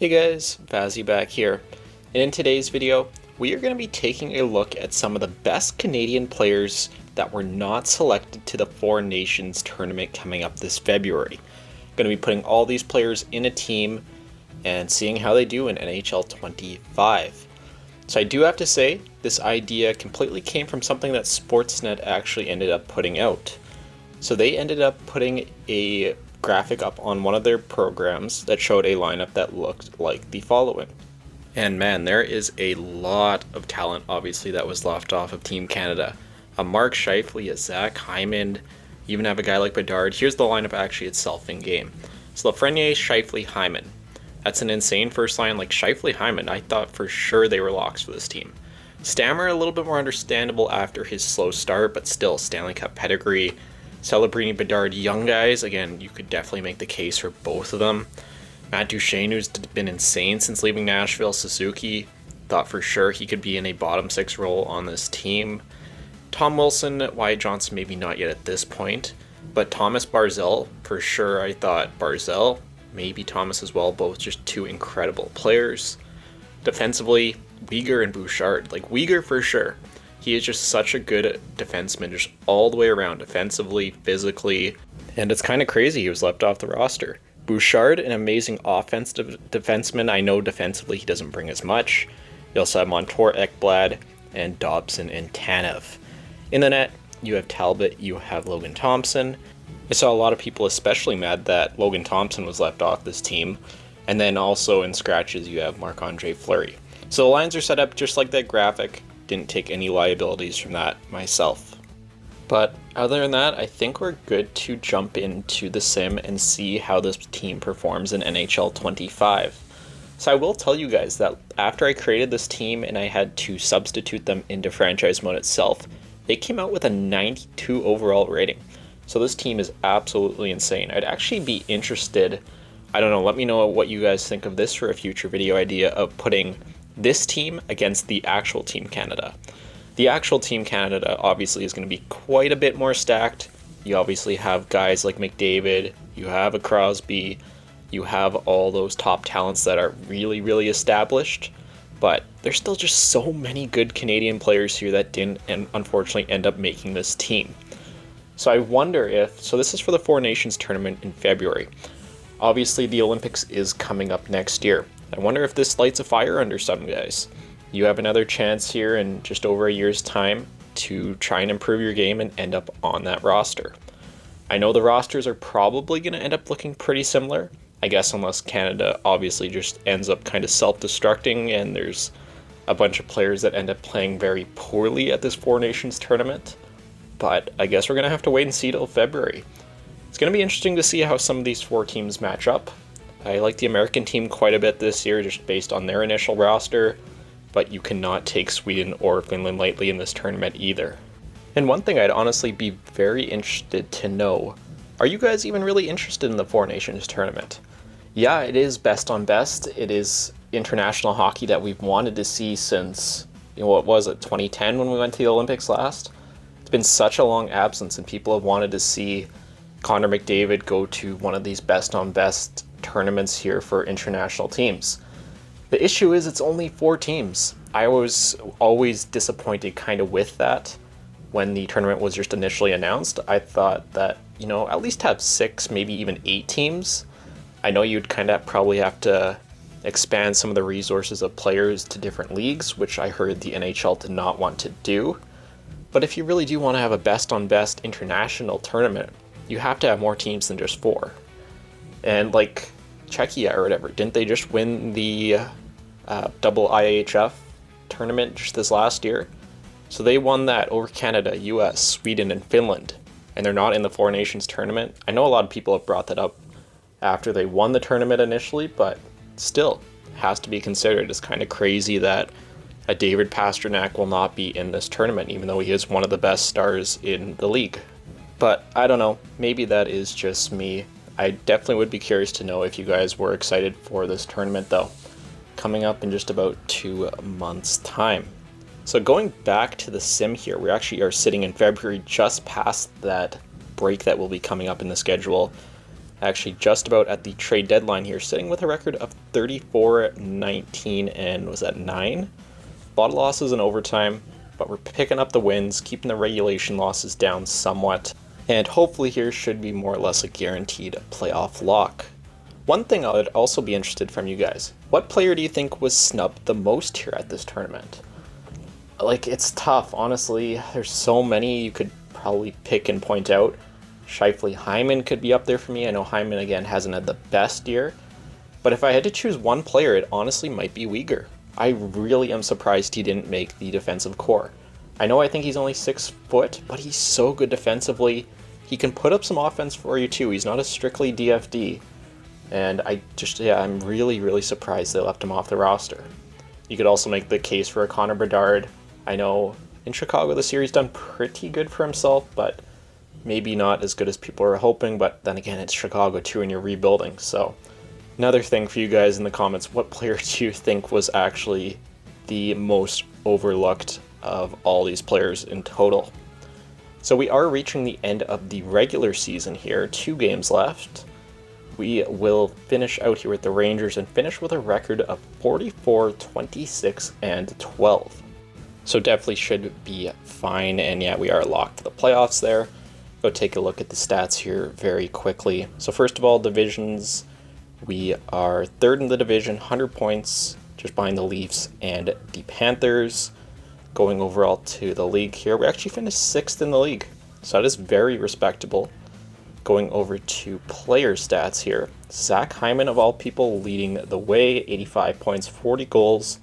Hey guys, Vazzy back here, and in today's video, we are going to be taking a look at some of the best Canadian players that were not selected to the Four Nations tournament coming up this February. I'm going to be putting all these players in a team and seeing how they do in NHL 25. So I do have to say, this idea completely came from something that Sportsnet actually ended up putting out. So they ended up putting a graphic up on one of their programs that showed a lineup that looked like the following. And man, there is a lot of talent obviously that was left off of Team Canada. A Mark Scheifele, a Zach Hyman, you even have a guy like Bedard. Here's the lineup actually itself in game. So Lafreniere, Scheifele, Hyman. That's an insane first line. Like Scheifele, Hyman, I thought for sure they were locks for this team. Stammer a little bit more understandable after his slow start, but still Stanley Cup pedigree. Celebrini, Bedard, young guys, again, you could definitely make the case for both of them. Matt Duchene, who's been insane since leaving Nashville. Suzuki, thought for sure he could be in a bottom six role on this team. Tom Wilson, Wyatt Johnson, maybe not yet at this point. But Thomas Barzal, for sure, I thought Barzal, maybe Thomas as well, both just two incredible players. Defensively, Weegar and Bouchard, like Weegar for sure. He is just such a good defenseman, just all the way around, defensively, physically, and it's kind of crazy he was left off the roster. Bouchard, an amazing offensive defenseman. I know defensively he doesn't bring as much. You also have Montour, Ekblad, and Dobson and Tanev. In the net, you have Talbot, you have Logan Thompson. I saw a lot of people especially mad that Logan Thompson was left off this team, and then also in scratches you have Marc-Andre Fleury. So the lines are set up just like that graphic. Didn't take any liabilities from that myself. But other than that, I think we're good to jump into the sim and see how this team performs in NHL 25. So I will tell you guys that after I created this team and I had to substitute them into franchise mode itself, they came out with a 92 overall rating. So this team is absolutely insane. I'd actually be interested, I don't know, let me know what you guys think of this for a future video idea of putting this team against the actual Team Canada. The actual Team Canada obviously is going to be quite a bit more stacked. You obviously have guys like McDavid, you have a Crosby, you have all those top talents that are really, really established, but there's still just so many good Canadian players here that didn't and unfortunately end up making this team. So I wonder if, so this is for the Four Nations tournament in February. Obviously the Olympics is coming up next year. I wonder if this lights a fire under some guys. You have another chance here in just over a year's time to try and improve your game and end up on that roster. I know the rosters are probably going to end up looking pretty similar, I guess, unless Canada obviously just ends up kind of self-destructing and there's a bunch of players that end up playing very poorly at this Four Nations tournament. But I guess we're going to have to wait and see till February. It's going to be interesting to see how some of these four teams match up. I like the American team quite a bit this year just based on their initial roster, but you cannot take Sweden or Finland lightly in this tournament either. And one thing I'd honestly be very interested to know, are you guys even really interested in the Four Nations tournament? Yeah, it is best on best. It is international hockey that we've wanted to see since, what was it, 2010 when we went to the Olympics last? It's been such a long absence and people have wanted to see Connor McDavid go to one of these best on best tournaments here for international teams. The issue is it's only 4 teams. I was always disappointed kind of with that when the tournament was just initially announced. I thought that, at least have 6, maybe even 8 teams. I know you'd kind of probably have to expand some of the resources of players to different leagues, which I heard the NHL did not want to do. But if you really do want to have a best on best international tournament, you have to have more teams than just 4. And like Czechia or whatever, didn't they just win the double IHF tournament just this last year? So they won that over Canada, US, Sweden, and Finland, and they're not in the Four Nations tournament. I know a lot of people have brought that up after they won the tournament initially, but still has to be considered. It's kind of crazy that a David Pastrnak will not be in this tournament, even though he is one of the best stars in the league. But I don't know, maybe that is just me. I definitely would be curious to know if you guys were excited for this tournament though, coming up in just about 2 months' time. So going back to the sim here, we actually are sitting in February, just past that break that will be coming up in the schedule. Actually just about at the trade deadline here, sitting with a record of 34-19 and was that 9? A lot of losses in overtime, but we're picking up the wins, keeping the regulation losses down somewhat, and hopefully here should be more or less a guaranteed playoff lock. One thing I would also be interested from you guys, what player do you think was snubbed the most here at this tournament? Like, it's tough, honestly. There's so many you could probably pick and point out. Scheifele Hyman could be up there for me. I know Hyman, again, hasn't had the best year. But if I had to choose one player, it honestly might be Weegar. I really am surprised he didn't make the defensive core. I think he's only 6 foot, but he's so good defensively. He can put up some offense for you too. He's not a strictly DFD. And I'm really surprised they left him off the roster. You could also make the case for a Connor Bedard. I know in Chicago the series done pretty good for himself, but maybe not as good as people are hoping. But then again, it's Chicago too, and you're rebuilding. So another thing for you guys in the comments, what player do you think was actually the most overlooked of all these players in total? So we are reaching the end of the regular season here, 2 games left. We will finish out here with the Rangers and finish with a record of 44, 26, and 12. So definitely should be fine, and yeah, we are locked to the playoffs there. Go take a look at the stats here very quickly. So first of all, divisions, we are 3rd in the division, 100 points, just behind the Leafs and the Panthers. Going overall to the league here, we actually finished 6th in the league, so that is very respectable. Going over to player stats here, Zach Hyman of all people leading the way, 85 points, 40 goals.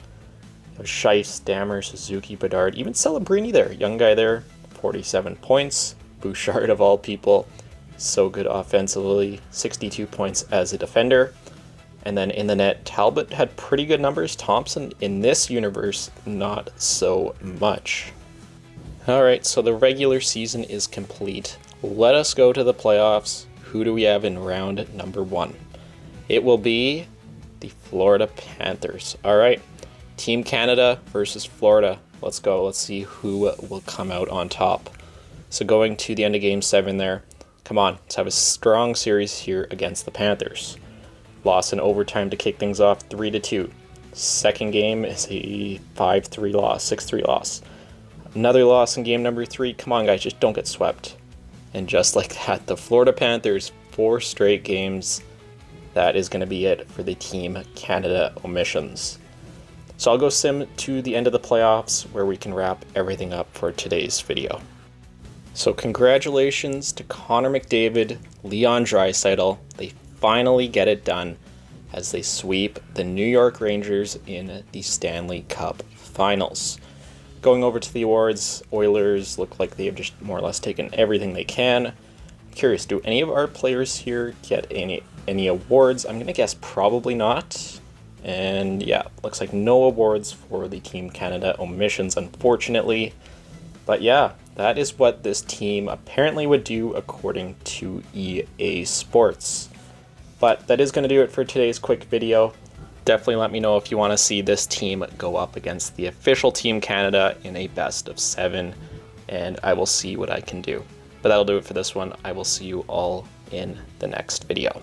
Scheif, Stammer, Suzuki, Bedard, even Celebrini there, young guy there, 47 points. Bouchard of all people, so good offensively, 62 points as a defender. And then in the net, Talbot had pretty good numbers. Thompson, in this universe, not so much. Alright, so the regular season is complete. Let us go to the playoffs. Who do we have in round number 1? It will be the Florida Panthers. Alright, Team Canada versus Florida. Let's go. Let's see who will come out on top. So going to the end of Game 7 there. Come on, let's have a strong series here against the Panthers. Loss in overtime to kick things off, 3-2. Second game is a 5-3 loss, 6-3 loss. Another loss in game number 3. Come on, guys, just don't get swept. And just like that, the Florida Panthers, 4 straight games. That is going to be it for the Team Canada Omissions. So I'll go sim to the end of the playoffs where we can wrap everything up for today's video. So congratulations to Connor McDavid, Leon Draisaitl. They finally get it done as they sweep the New York Rangers in the Stanley Cup Finals. Going over to the awards, Oilers look like they have just more or less taken everything they can. I'm curious, do any of our players here get any awards? I'm going to guess probably not. And yeah, looks like no awards for the Team Canada Omissions, unfortunately. But yeah, that is what this team apparently would do according to EA Sports. But that is going to do it for today's quick video. Definitely let me know if you want to see this team go up against the official Team Canada in a best of 7, and I will see what I can do. But that'll do it for this one. I will see you all in the next video.